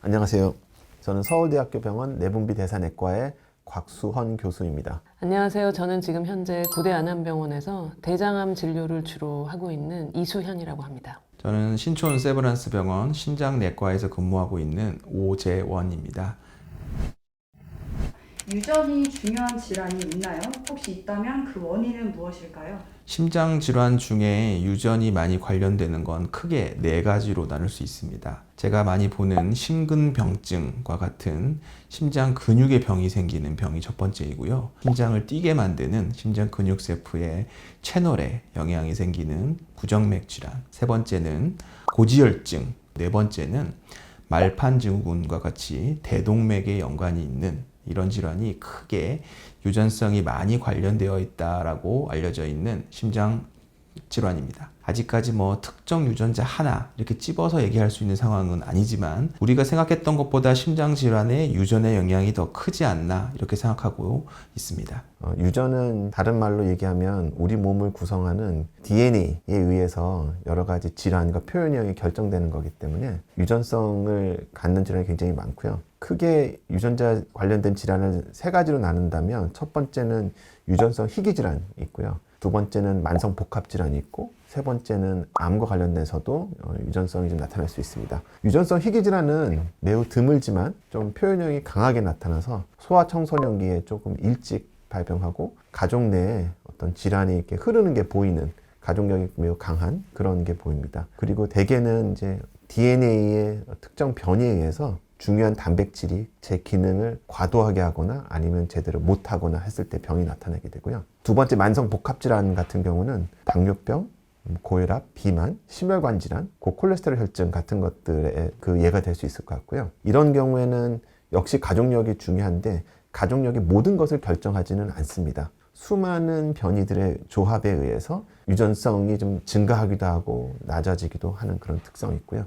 안녕하세요. 저는 서울대학교 병원 내분비대사내과의 곽수헌 교수입니다. 안녕하세요. 저는 지금 현재 고대 안암병원에서 대장암 진료를 주로 하고 있는 이수현이라고 합니다. 저는 신촌 세브란스 병원 심장내과에서 근무하고 있는 오재원입니다. 유전이 중요한 질환이 있나요? 혹시 있다면 그 원인은 무엇일까요? 심장 질환 중에 유전이 많이 관련되는 건 크게 네 가지로 나눌 수 있습니다. 제가 많이 보는 심근병증과 같은 심장 근육의 병이 생기는 병이 첫 번째이고요. 심장을 뛰게 만드는 심장 근육세포의 채널에 영향이 생기는 구정맥 질환. 세 번째는 고지혈증. 네 번째는 말판증후군과 같이 대동맥에 연관이 있는 이런 질환이 크게 유전성이 많이 관련되어 있다라고 알려져 있는 심장 질환입니다. 아직까지 특정 유전자 하나 이렇게 찝어서 얘기할 수 있는 상황은 아니지만 우리가 생각했던 것보다 심장 질환의 유전의 영향이 더 크지 않나 이렇게 생각하고 있습니다. 유전은 다른 말로 얘기하면 우리 몸을 구성하는 DNA에 의해서 여러 가지 질환과 표현형이 결정되는 거기 때문에 유전성을 갖는 질환이 굉장히 많고요. 크게 유전자 관련된 질환을 세 가지로 나눈다면 첫 번째는 유전성 희귀 질환이 있고요. 두 번째는 만성 복합 질환이 있고 세 번째는 암과 관련돼서도 유전성이 좀 나타날 수 있습니다. 유전성 희귀 질환은 매우 드물지만 좀 표현형이 강하게 나타나서 소아청소년기에 조금 일찍 발병하고 가족 내에 어떤 질환이 이렇게 흐르는 게 보이는 가족력이 매우 강한 그런 게 보입니다. 그리고 대개는 이제 DNA의 특정 변이에 의해서 중요한 단백질이 제 기능을 과도하게 하거나 아니면 제대로 못하거나 했을 때 병이 나타나게 되고요. 두 번째 만성 복합질환 같은 경우는 당뇨병, 고혈압, 비만, 심혈관 질환, 고콜레스테롤 혈증 같은 것들의 그 예가 될 수 있을 것 같고요. 이런 경우에는 역시 가족력이 중요한데 가족력이 모든 것을 결정하지는 않습니다. 수많은 변이들의 조합에 의해서 유전성이 좀 증가하기도 하고 낮아지기도 하는 그런 특성이 있고요.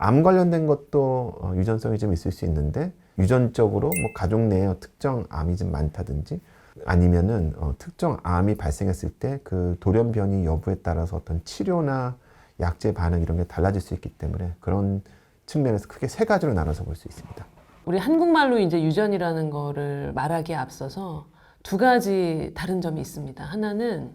암 관련된 것도 유전성이 좀 있을 수 있는데 유전적으로 가족 내에 특정 암이 좀 많다든지 아니면은 특정 암이 발생했을 때 그 돌연변이 여부에 따라서 어떤 치료나 약제 반응 이런 게 달라질 수 있기 때문에 그런 측면에서 크게 세 가지로 나눠서 볼 수 있습니다. 우리 한국말로 이제 유전이라는 거를 말하기에 앞서서 두 가지 다른 점이 있습니다. 하나는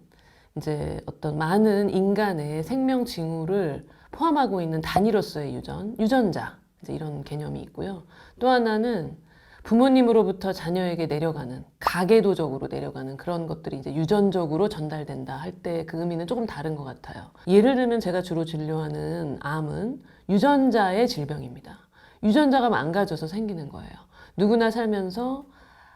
이제 어떤 많은 인간의 생명 징후를 포함하고 있는 단위로서의 유전, 유전자 이제 이런 개념이 있고요. 또 하나는 부모님으로부터 자녀에게 내려가는 가계도적으로 내려가는 그런 것들이 이제 유전적으로 전달된다 할 때 그 의미는 조금 다른 것 같아요. 예를 들면 제가 주로 진료하는 암은 유전자의 질병입니다. 유전자가 망가져서 생기는 거예요. 누구나 살면서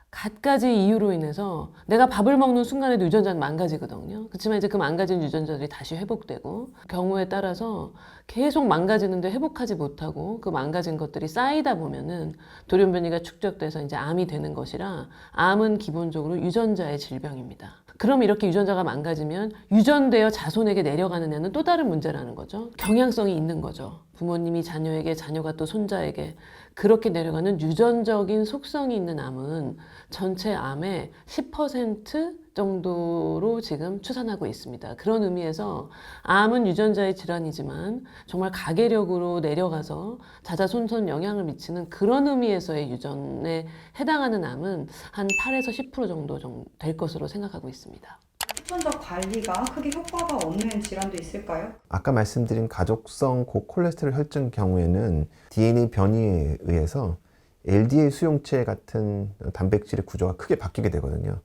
갖가지 이유로 인해서 내가 밥을 먹는 순간에도 유전자는 망가지거든요. 그렇지만 이제 그 망가진 유전자들이 다시 회복되고 경우에 따라서 계속 망가지는데 회복하지 못하고 그 망가진 것들이 쌓이다 보면은 돌연변이가 축적돼서 이제 암이 되는 것이라 암은 기본적으로 유전자의 질병입니다. 그럼 이렇게 유전자가 망가지면 유전되어 자손에게 내려가느냐는 또 다른 문제라는 거죠. 경향성이 있는 거죠. 부모님이 자녀에게, 자녀가 또 손자에게 그렇게 내려가는 유전적인 속성이 있는 암은 전체 암의 10% 정도로 지금 추산하고 있습니다. 그런 의미에서 암은 유전자의 질환이지만 정말 가계력으로 내려가서 자자손손 영향을 미치는 그런 의미에서의 유전에 해당하는 암은 한 8에서 10% 정도 될 것으로 생각하고 있습니다. 유전자 관리가 크게 효과가 없는 질환도 있을까요? 아까 말씀드린 가족성 고콜레스테롤 혈증 경우에는 DNA 변이에 의해서 LDL 수용체 같은 단백질의 구조가 크게 바뀌게 되거든요.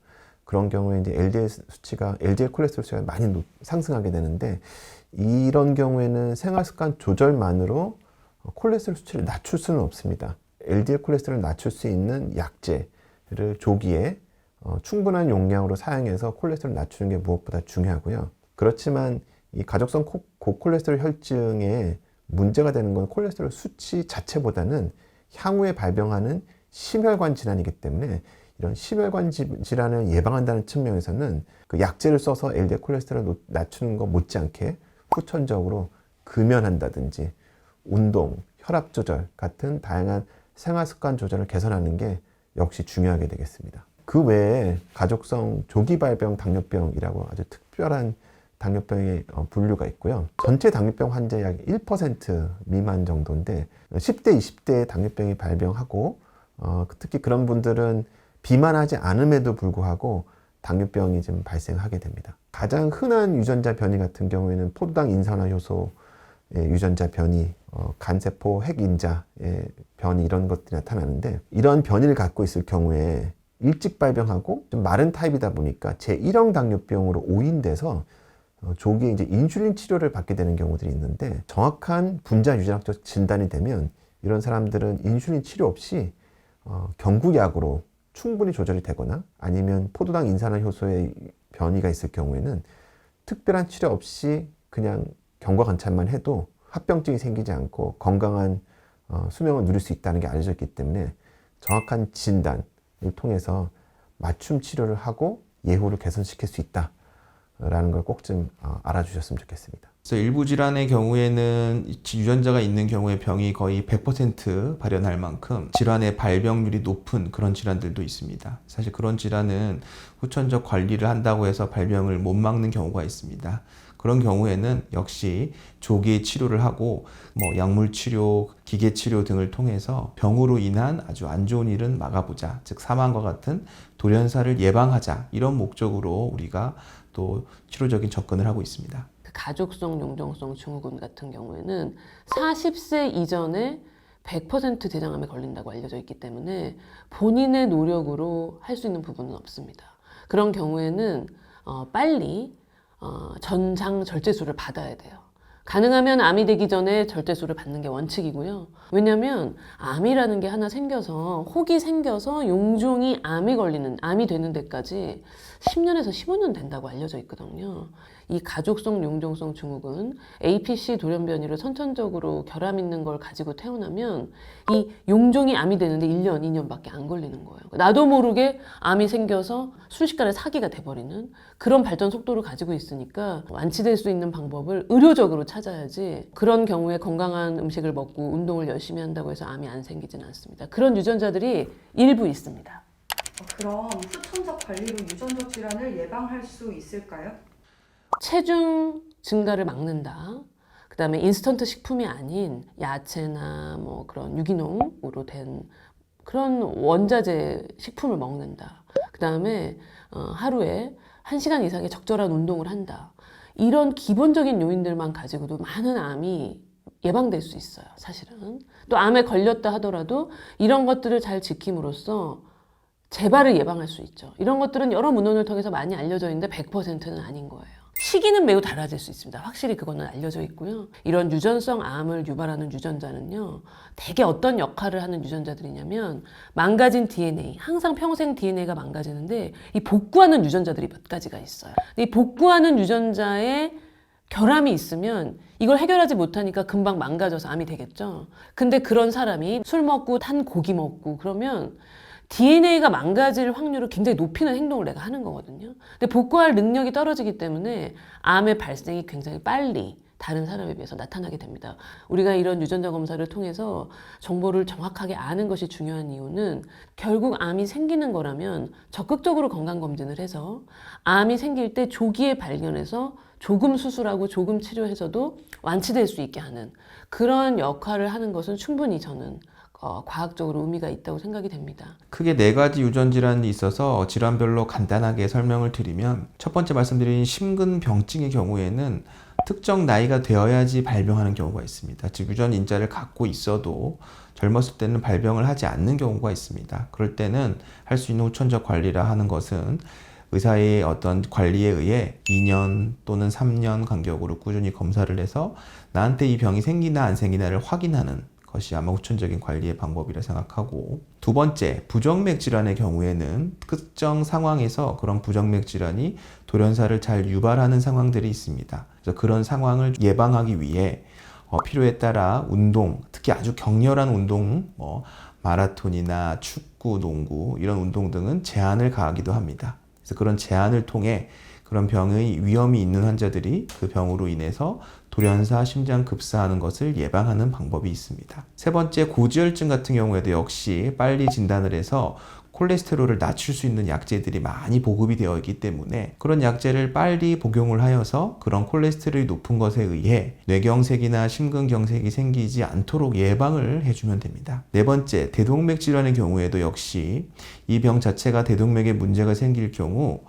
그런 경우에 이제 LDL 콜레스테롤 수치가 많이 상승하게 되는데 이런 경우에는 생활 습관 조절만으로 콜레스테롤 수치를 낮출 수는 없습니다. LDL 콜레스테롤을 낮출 수 있는 약제를 조기에 충분한 용량으로 사용해서 콜레스테롤을 낮추는 게 무엇보다 중요하고요. 그렇지만 이 가족성 고콜레스테롤 혈증에 문제가 되는 건 콜레스테롤 수치 자체보다는 향후에 발병하는 심혈관 질환이기 때문에 이런 심혈관 질환을 예방한다는 측면에서는 그 약제를 써서 LDL 콜레스테롤을 낮추는 것 못지않게 후천적으로 금연한다든지 운동, 혈압 조절 같은 다양한 생활 습관 조절을 개선하는 게 역시 중요하게 되겠습니다. 그 외에 가족성 조기 발병 당뇨병이라고 아주 특별한 당뇨병의 분류가 있고요. 전체 당뇨병 환자의 약 1% 미만 정도인데 10대, 20대에 당뇨병이 발병하고 특히 그런 분들은 비만하지 않음에도 불구하고 당뇨병이 좀 발생하게 됩니다. 가장 흔한 유전자 변이 같은 경우에는 포도당 인산화 효소의 유전자 변이, 간세포 핵인자의 변이 이런 것들이 나타나는데 이런 변이를 갖고 있을 경우에 일찍 발병하고 좀 마른 타입이다 보니까 제1형 당뇨병으로 오인돼서 조기에 이제 인슐린 치료를 받게 되는 경우들이 있는데 정확한 분자 유전학적 진단이 되면 이런 사람들은 인슐린 치료 없이 경구약으로 충분히 조절이 되거나 아니면 포도당 인산화 효소의 변이가 있을 경우에는 특별한 치료 없이 그냥 경과 관찰만 해도 합병증이 생기지 않고 건강한 수명을 누릴 수 있다는 게 알려져 있기 때문에 정확한 진단을 통해서 맞춤 치료를 하고 예후를 개선시킬 수 있다라는 걸 꼭 좀 알아주셨으면 좋겠습니다. 그래서 일부 질환의 경우에는 유전자가 있는 경우에 병이 거의 100% 발현할 만큼 질환의 발병률이 높은 그런 질환들도 있습니다. 사실 그런 질환은 후천적 관리를 한다고 해서 발병을 못 막는 경우가 있습니다. 그런 경우에는 역시 조기에 치료를 하고 약물 치료, 기계 치료 등을 통해서 병으로 인한 아주 안 좋은 일은 막아보자. 즉 사망과 같은 돌연사를 예방하자. 이런 목적으로 우리가 또 치료적인 접근을 하고 있습니다. 가족성 용종성 증후군 같은 경우에는 40세 이전에 100% 대장암에 걸린다고 알려져 있기 때문에 본인의 노력으로 할 수 있는 부분은 없습니다. 그런 경우에는 빨리 전장 절제술을 받아야 돼요. 가능하면 암이 되기 전에 절제술을 받는 게 원칙이고요. 왜냐하면 암이라는 게 하나 생겨서 혹이 생겨서 용종이 암이 되는 데까지 10년에서 15년 된다고 알려져 있거든요. 이 가족성 용종성 증후군 APC 돌연변이로 선천적으로 결함 있는 걸 가지고 태어나면 이 용종이 암이 되는데 1년, 2년밖에 안 걸리는 거예요. 나도 모르게 암이 생겨서 순식간에 사기가 돼버리는 그런 발전 속도를 가지고 있으니까 완치될 수 있는 방법을 의료적으로 찾아야지 그런 경우에 건강한 음식을 먹고 운동을 열심히 한다고 해서 암이 안 생기지는 않습니다. 그런 유전자들이 일부 있습니다. 그럼 후천적 관리로 유전적 질환을 예방할 수 있을까요? 체중 증가를 막는다. 그 다음에 인스턴트 식품이 아닌 야채나 그런 유기농으로 된 그런 원자재 식품을 먹는다. 그 다음에 하루에 1시간 이상의 적절한 운동을 한다. 이런 기본적인 요인들만 가지고도 많은 암이 예방될 수 있어요, 사실은. 또 암에 걸렸다 하더라도 이런 것들을 잘 지킴으로써 재발을 예방할 수 있죠. 이런 것들은 여러 문헌을 통해서 많이 알려져 있는데 100%는 아닌 거예요. 시기는 매우 달라질 수 있습니다. 확실히 그거는 알려져 있고요. 이런 유전성 암을 유발하는 유전자는요, 대개 어떤 역할을 하는 유전자들이냐면 망가진 DNA, 항상 평생 DNA가 망가지는데 이 복구하는 유전자들이 몇 가지가 있어요. 이 복구하는 유전자에 결함이 있으면 이걸 해결하지 못하니까 금방 망가져서 암이 되겠죠. 근데 그런 사람이 술 먹고 탄 고기 먹고 그러면 DNA가 망가질 확률을 굉장히 높이는 행동을 내가 하는 거거든요. 근데 복구할 능력이 떨어지기 때문에 암의 발생이 굉장히 빨리 다른 사람에 비해서 나타나게 됩니다. 우리가 이런 유전자 검사를 통해서 정보를 정확하게 아는 것이 중요한 이유는 결국 암이 생기는 거라면 적극적으로 건강검진을 해서 암이 생길 때 조기에 발견해서 조금 수술하고 조금 치료해서도 완치될 수 있게 하는 그런 역할을 하는 것은 충분히 저는 과학적으로 의미가 있다고 생각이 됩니다. 크게 4가지 유전 질환이 있어서 질환별로 간단하게 설명을 드리면 첫 번째 말씀드린 심근병증의 경우에는 특정 나이가 되어야지 발병하는 경우가 있습니다. 즉 유전 인자를 갖고 있어도 젊었을 때는 발병을 하지 않는 경우가 있습니다. 그럴 때는 할 수 있는 후천적 관리라 하는 것은 의사의 어떤 관리에 의해 2년 또는 3년 간격으로 꾸준히 검사를 해서 나한테 이 병이 생기나 안 생기나를 확인하는 것이 아마 후천적인 관리의 방법이라 생각하고, 두 번째, 부정맥 질환의 경우에는 특정 상황에서 그런 부정맥 질환이 돌연사를 잘 유발하는 상황들이 있습니다. 그래서 그런 상황을 예방하기 위해 필요에 따라 운동, 특히 아주 격렬한 운동, 마라톤이나 축구, 농구 이런 운동 등은 제한을 가하기도 합니다. 그래서 그런 제한을 통해 그런 병의 위험이 있는 환자들이 그 병으로 인해서 돌연사, 심장 급사하는 것을 예방하는 방법이 있습니다. 세 번째, 고지혈증 같은 경우에도 역시 빨리 진단을 해서 콜레스테롤을 낮출 수 있는 약제들이 많이 보급이 되어 있기 때문에 그런 약제를 빨리 복용을 하여서 그런 콜레스테롤이 높은 것에 의해 뇌경색이나 심근경색이 생기지 않도록 예방을 해주면 됩니다. 네 번째, 대동맥 질환의 경우에도 역시 이 병 자체가 대동맥에 문제가 생길 경우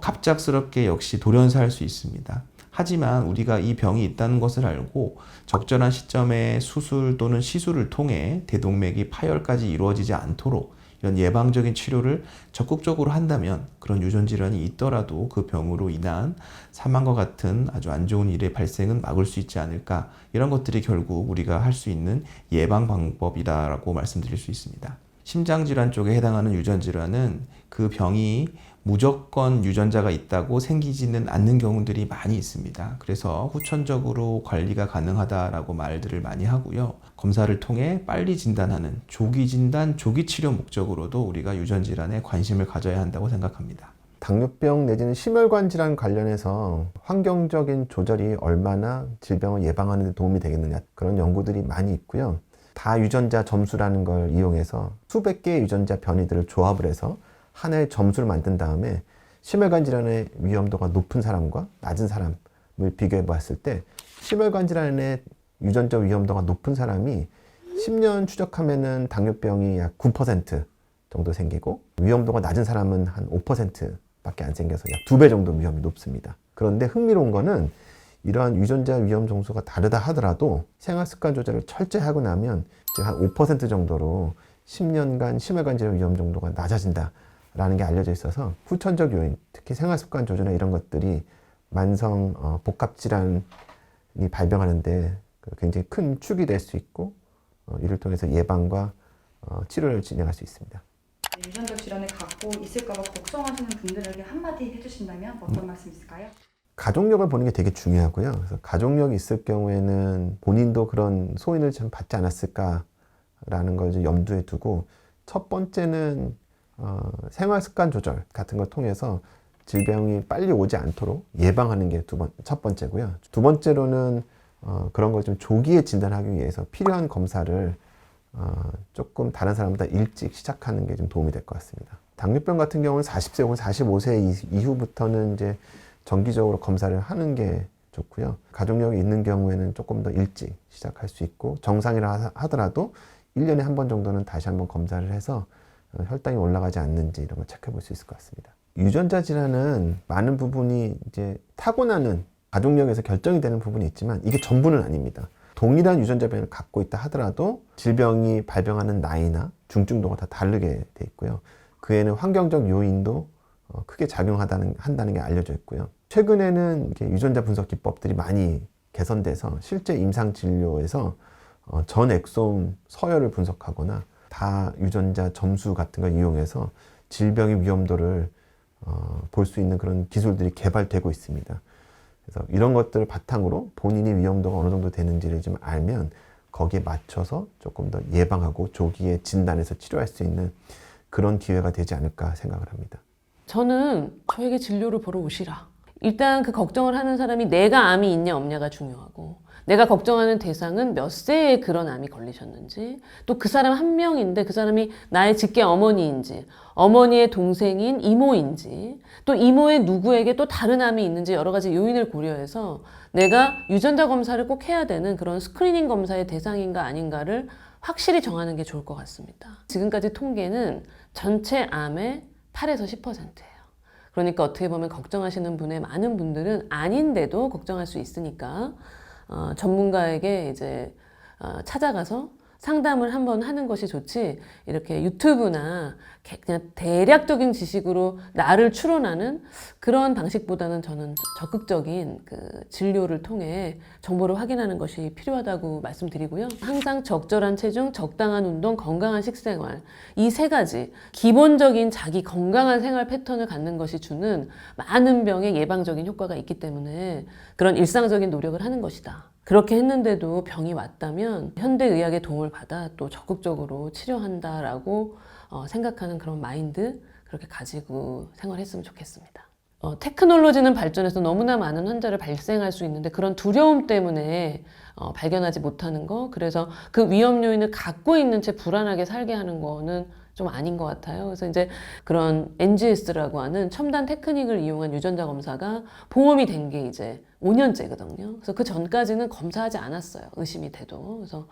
갑작스럽게 역시 돌연사할 수 있습니다. 하지만 우리가 이 병이 있다는 것을 알고 적절한 시점에 수술 또는 시술을 통해 대동맥이 파열까지 이루어지지 않도록 이런 예방적인 치료를 적극적으로 한다면 그런 유전 질환이 있더라도 그 병으로 인한 사망과 같은 아주 안 좋은 일의 발생은 막을 수 있지 않을까, 이런 것들이 결국 우리가 할 수 있는 예방 방법이다라고 말씀드릴 수 있습니다. 심장질환 쪽에 해당하는 유전 질환은 그 병이 무조건 유전자가 있다고 생기지는 않는 경우들이 많이 있습니다. 그래서 후천적으로 관리가 가능하다라고 말들을 많이 하고요. 검사를 통해 빨리 진단하는 조기 진단, 조기 치료 목적으로도 우리가 유전 질환에 관심을 가져야 한다고 생각합니다. 당뇨병 내지는 심혈관 질환 관련해서 환경적인 조절이 얼마나 질병을 예방하는 데 도움이 되겠느냐, 그런 연구들이 많이 있고요. 다유전자 점수라는 걸 이용해서 수백 개의 유전자 변이들을 조합을 해서 하나의 점수를 만든 다음에 심혈관 질환의 위험도가 높은 사람과 낮은 사람을 비교해 봤을 때 심혈관 질환의 유전자 위험도가 높은 사람이 10년 추적하면은 당뇨병이 약 9% 정도 생기고, 위험도가 낮은 사람은 한 5% 밖에 안 생겨서 약 2배 정도 위험이 높습니다. 그런데 흥미로운 거는 이러한 유전자 위험 정수가 다르다 하더라도 생활 습관 조절을 철저히 하고 나면 한 5% 정도로 10년간 심혈관 질환 위험 정도가 낮아진다 라는 게 알려져 있어서 후천적 요인, 특히 생활습관 조절이나 이런 것들이 만성 복합질환이 발병하는데 굉장히 큰 축이 될 수 있고, 이를 통해서 예방과 치료를 진행할 수 있습니다. 유전적 질환을 갖고 있을까봐 걱정하시는 분들에게 한마디 해주신다면 어떤 말씀 있을까요? 가족력을 보는 게 되게 중요하고요. 그래서 가족력이 있을 경우에는 본인도 그런 소인을 좀 받지 않았을까라는 걸 좀 염두에 두고, 첫 번째는 생활 습관 조절 같은 걸 통해서 질병이 빨리 오지 않도록 예방하는 게 첫 번째고요. 두 번째로는 그런 걸 좀 조기에 진단하기 위해서 필요한 검사를 조금 다른 사람보다 일찍 시작하는 게 좀 도움이 될 것 같습니다. 당뇨병 같은 경우는 40세 혹은 45세 이후부터는 이제 정기적으로 검사를 하는 게 좋고요. 가족력이 있는 경우에는 조금 더 일찍 시작할 수 있고, 정상이라 하더라도 1년에 한 번 정도는 다시 한번 검사를 해서 혈당이 올라가지 않는지 이런 걸 체크해 볼 수 있을 것 같습니다. 유전자 질환은 많은 부분이 이제 타고나는 가족력에서 결정이 되는 부분이 있지만 이게 전부는 아닙니다. 동일한 유전자 변이를 갖고 있다 하더라도 질병이 발병하는 나이나 중증도가 다 다르게 돼 있고요. 그에는 환경적 요인도 크게 한다는 게 알려져 있고요. 최근에는 이렇게 유전자 분석 기법들이 많이 개선돼서 실제 임상 진료에서 전 엑솜 서열을 분석하거나 다 유전자 점수 같은 걸 이용해서 질병의 위험도를 볼 수 있는 그런 기술들이 개발되고 있습니다. 그래서 이런 것들을 바탕으로 본인이 위험도가 어느 정도 되는지를 좀 알면 거기에 맞춰서 조금 더 예방하고 조기에 진단해서 치료할 수 있는 그런 기회가 되지 않을까 생각을 합니다. 저는 저에게 진료를 보러 오시라. 일단 그 걱정을 하는 사람이 내가 암이 있냐 없냐가 중요하고, 내가 걱정하는 대상은 몇 세에 그런 암이 걸리셨는지, 또 그 사람 한 명인데 그 사람이 나의 직계 어머니인지, 어머니의 동생인 이모인지, 또 이모의 누구에게 또 다른 암이 있는지 여러 가지 요인을 고려해서 내가 유전자 검사를 꼭 해야 되는 그런 스크리닝 검사의 대상인가 아닌가를 확실히 정하는 게 좋을 것 같습니다. 지금까지 통계는 전체 암의 8에서 10%예요. 그러니까 어떻게 보면 걱정하시는 분의 많은 분들은 아닌데도 걱정할 수 있으니까 전문가에게 이제 찾아가서 상담을 한번 하는 것이 좋지, 이렇게 유튜브나 그냥 대략적인 지식으로 나를 추론하는 그런 방식보다는 저는 적극적인 그 진료를 통해 정보를 확인하는 것이 필요하다고 말씀드리고요. 항상 적절한 체중, 적당한 운동, 건강한 식생활, 이 세 가지 기본적인 자기 건강한 생활 패턴을 갖는 것이 주는 많은 병의 예방적인 효과가 있기 때문에 그런 일상적인 노력을 하는 것이다. 그렇게 했는데도 병이 왔다면 현대의학의 도움을 받아 또 적극적으로 치료한다라고 생각하는 그런 마인드, 그렇게 가지고 생활했으면 좋겠습니다. 테크놀로지는 발전해서 너무나 많은 환자를 발생할 수 있는데 그런 두려움 때문에 발견하지 못하는 거, 그래서 그 위험 요인을 갖고 있는 채 불안하게 살게 하는 거는 좀 아닌 것 같아요. 그래서 이제 그런 NGS라고 하는 첨단 테크닉을 이용한 유전자 검사가 보험이 된 게 이제 5년째거든요. 그래서 그 전까지는 검사하지 않았어요. 의심이 돼도. 그래서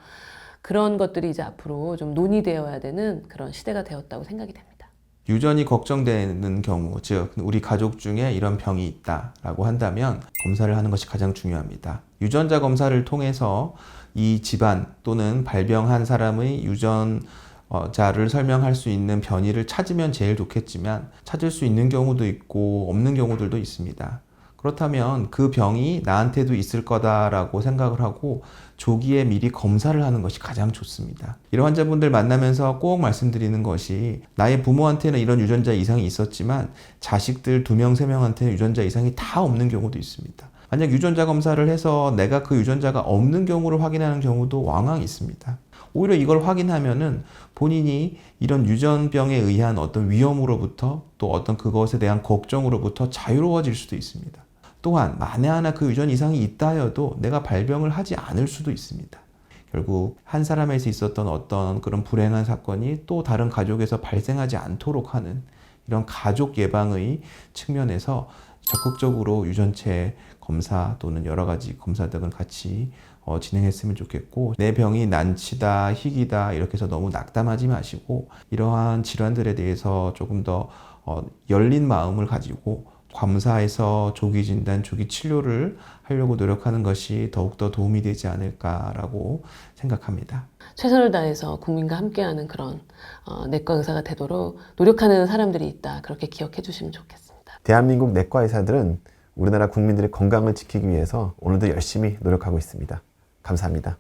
그런 것들이 이제 앞으로 좀 논의되어야 되는 그런 시대가 되었다고 생각이 됩니다. 유전이 걱정되는 경우, 즉 우리 가족 중에 이런 병이 있다라고 한다면 검사를 하는 것이 가장 중요합니다. 유전자 검사를 통해서 이 집안 또는 발병한 사람의 유전자를 설명할 수 있는 변이를 찾으면 제일 좋겠지만 찾을 수 있는 경우도 있고 없는 경우들도 있습니다. 그렇다면 그 병이 나한테도 있을 거다라고 생각을 하고 조기에 미리 검사를 하는 것이 가장 좋습니다. 이런 환자분들 만나면서 꼭 말씀드리는 것이 나의 부모한테는 이런 유전자 이상이 있었지만 자식들 2명, 3명한테는 유전자 이상이 다 없는 경우도 있습니다. 만약 유전자 검사를 해서 내가 그 유전자가 없는 경우를 확인하는 경우도 왕왕 있습니다. 오히려 이걸 확인하면은 본인이 이런 유전병에 의한 어떤 위험으로부터 또 어떤 그것에 대한 걱정으로부터 자유로워질 수도 있습니다. 또한 만에 하나 그 유전 이상이 있다 하여도 내가 발병을 하지 않을 수도 있습니다. 결국 한 사람에서 있었던 어떤 그런 불행한 사건이 또 다른 가족에서 발생하지 않도록 하는 이런 가족 예방의 측면에서 적극적으로 유전체 검사 또는 여러 가지 검사 등을 같이 진행했으면 좋겠고, 내 병이 난치다, 희귀다 이렇게 해서 너무 낙담하지 마시고 이러한 질환들에 대해서 조금 더 열린 마음을 가지고 검사해서 조기 진단, 조기 치료를 하려고 노력하는 것이 더욱더 도움이 되지 않을까라고 생각합니다. 최선을 다해서 국민과 함께하는 그런 내과 의사가 되도록 노력하는 사람들이 있다. 그렇게 기억해 주시면 좋겠습니다. 대한민국 내과 의사들은 우리나라 국민들의 건강을 지키기 위해서 오늘도 열심히 노력하고 있습니다. 감사합니다.